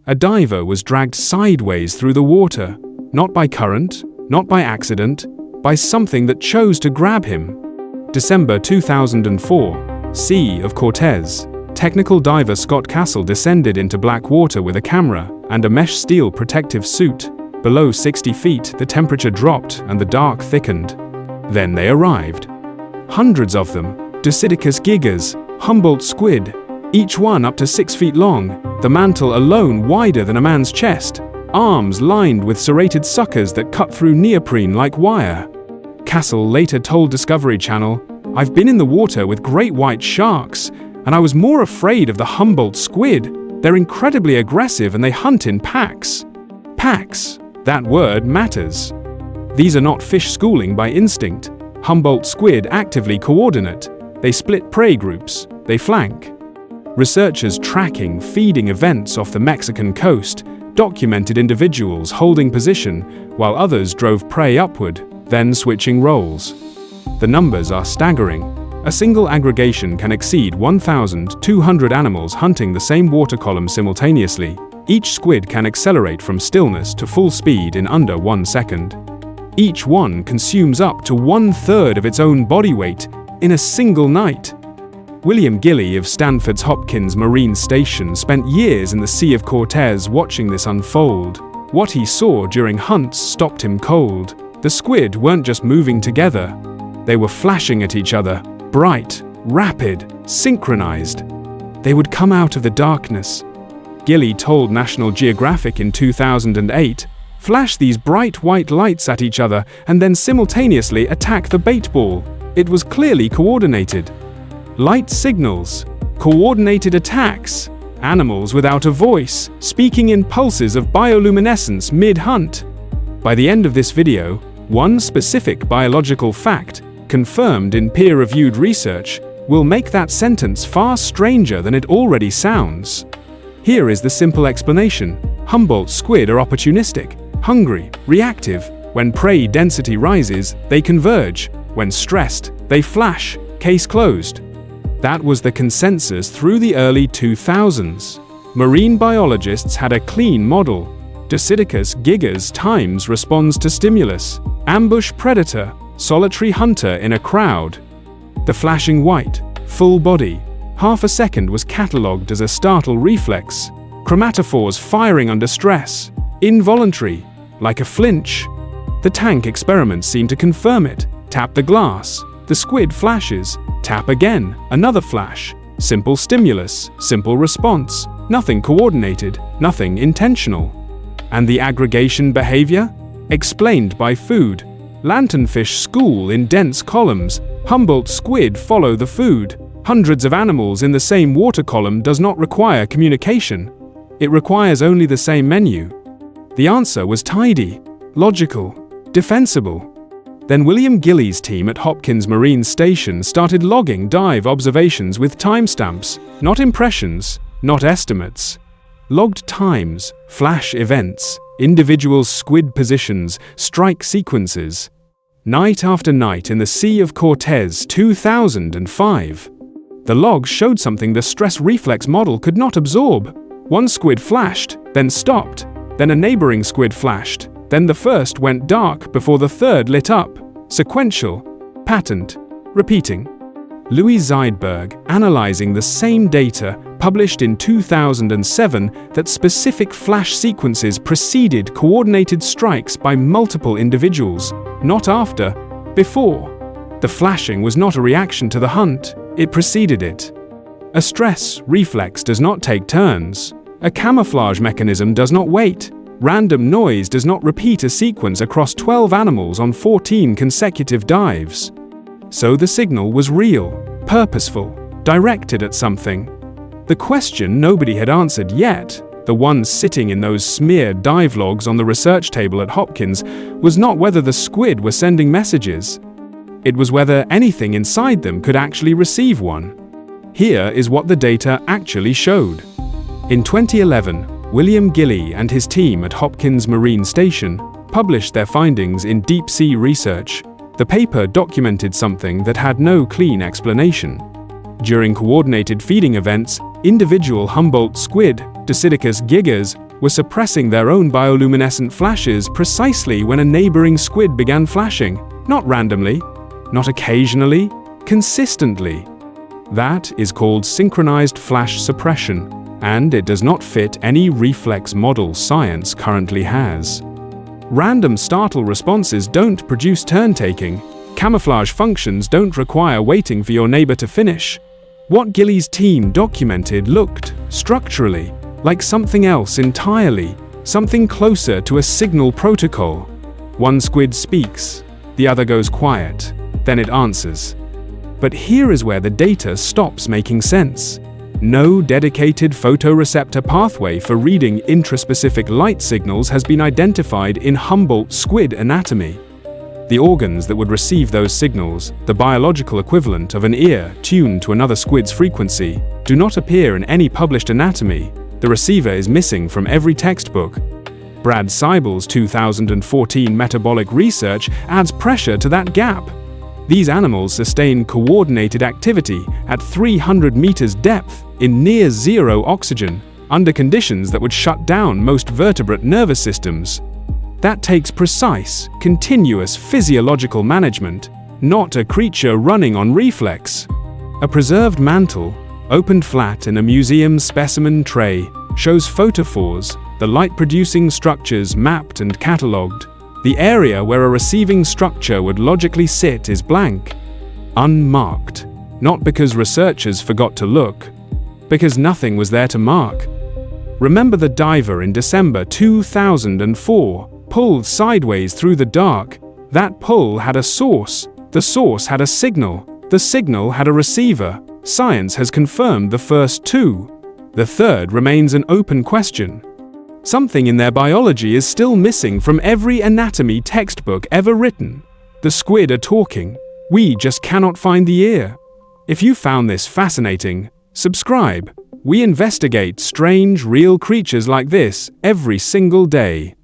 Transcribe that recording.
A diver was dragged sideways through the water, not by current, not by accident, by something that chose to grab him. December 2004, Sea of Cortez. Technical diver Scott Castle descended into black water with a camera and a mesh steel protective suit. Below 60 feet, the temperature dropped and the dark thickened. Then they arrived. Hundreds of them, Dosidicus gigas, Humboldt squid, each one up to 6 feet long, the mantle alone wider than a man's chest, arms lined with serrated suckers that cut through neoprene like wire. Castle later told Discovery Channel, "I've been in the water with great white sharks, and I was more afraid of the Humboldt squid. They're incredibly aggressive and they hunt in packs." Packs. That word matters. These are not fish schooling by instinct. Humboldt squid actively coordinate. They split prey groups. They flank. Researchers tracking feeding events off the Mexican coast documented individuals holding position while others drove prey upward, then switching roles. The numbers are staggering. A single aggregation can exceed 1,200 animals hunting the same water column simultaneously. Each squid can accelerate from stillness to full speed in under 1 second. Each one consumes up to 1/3 of its own body weight in a single night. William Gilley of Stanford's Hopkins Marine Station spent years in the Sea of Cortez watching this unfold. What he saw during hunts stopped him cold. The squid weren't just moving together. They were flashing at each other, bright, rapid, synchronized. They would come out of the darkness. Gilley told National Geographic in 2008, "Flash these bright white lights at each other and then simultaneously attack the bait ball. It was clearly coordinated." Light signals, coordinated attacks, animals without a voice, speaking in pulses of bioluminescence mid-hunt. By the end of this video, one specific biological fact, confirmed in peer-reviewed research, will make that sentence far stranger than it already sounds. Here is the simple explanation. Humboldt squid are opportunistic, hungry, reactive. When prey density rises, they converge. When stressed, they flash. Case closed. That was the consensus through the early 2000s. Marine biologists had a clean model. Dosidicus gigas times responds to stimulus. Ambush predator, solitary hunter in a crowd. The flashing white, full body, half a second was catalogued as a startle reflex. Chromatophores firing under stress, involuntary, like a flinch. The tank experiments seem to confirm it. Tap the glass, the squid flashes. Tap again, another flash. Simple stimulus, simple response. Nothing coordinated, nothing intentional. And the aggregation behavior? Explained by food. Lanternfish school in dense columns. Humboldt squid follow the food. Hundreds of animals in the same water column does not require communication. It requires only the same menu. The answer was tidy, logical, defensible. Then William Gilley's team at Hopkins Marine Station started logging dive observations with timestamps, not impressions, not estimates. Logged times, flash events, individual squid positions, strike sequences. Night after night in the Sea of Cortez, 2005. The logs showed something the stress reflex model could not absorb. One squid flashed, then stopped, then a neighboring squid flashed, then the first went dark before the third lit up. Sequential, patterned, repeating. Louis Zeidberg, analyzing the same data, published in 2007 that specific flash sequences preceded coordinated strikes by multiple individuals, not after, before. The flashing was not a reaction to the hunt, it preceded it. A stress reflex does not take turns. A camouflage mechanism does not wait. Random noise does not repeat a sequence across 12 animals on 14 consecutive dives. So the signal was real, purposeful, directed at something. The question nobody had answered yet, the one sitting in those smeared dive logs on the research table at Hopkins, was not whether the squid were sending messages. It was whether anything inside them could actually receive one. Here is what the data actually showed. In 2011, William Gilley and his team at Hopkins Marine Station published their findings in Deep Sea Research. The paper documented something that had no clean explanation. During coordinated feeding events, individual Humboldt squid, Dosidicus gigas, were suppressing their own bioluminescent flashes precisely when a neighboring squid began flashing, not randomly, not occasionally, consistently. That is called synchronized flash suppression, and it does not fit any reflex model science currently has. Random startle responses don't produce turn-taking. Camouflage functions don't require waiting for your neighbor to finish. What Gillies' team documented looked, structurally, like something else entirely, something closer to a signal protocol. One squid speaks, the other goes quiet, then it answers. But here is where the data stops making sense. No dedicated photoreceptor pathway for reading intraspecific light signals has been identified in Humboldt squid anatomy. The organs that would receive those signals, the biological equivalent of an ear tuned to another squid's frequency, do not appear in any published anatomy. The receiver is missing from every textbook. Brad Seibel's 2014 metabolic research adds pressure to that gap. These animals sustain coordinated activity at 300 meters depth in near zero oxygen, under conditions that would shut down most vertebrate nervous systems. That takes precise, continuous physiological management, not a creature running on reflex. A preserved mantle, opened flat in a museum specimen tray, shows photophores, the light-producing structures mapped and catalogued. The area where a receiving structure would logically sit is blank, unmarked, not because researchers forgot to look, because nothing was there to mark. Remember the diver in December 2004, pulled sideways through the dark. That pull had a source, the source had a signal, the signal had a receiver. Science has confirmed the first two. The third remains an open question. Something in their biology is still missing from every anatomy textbook ever written. The squid are talking. We just cannot find the ear. If you found this fascinating, subscribe. We investigate strange, real creatures like this every single day.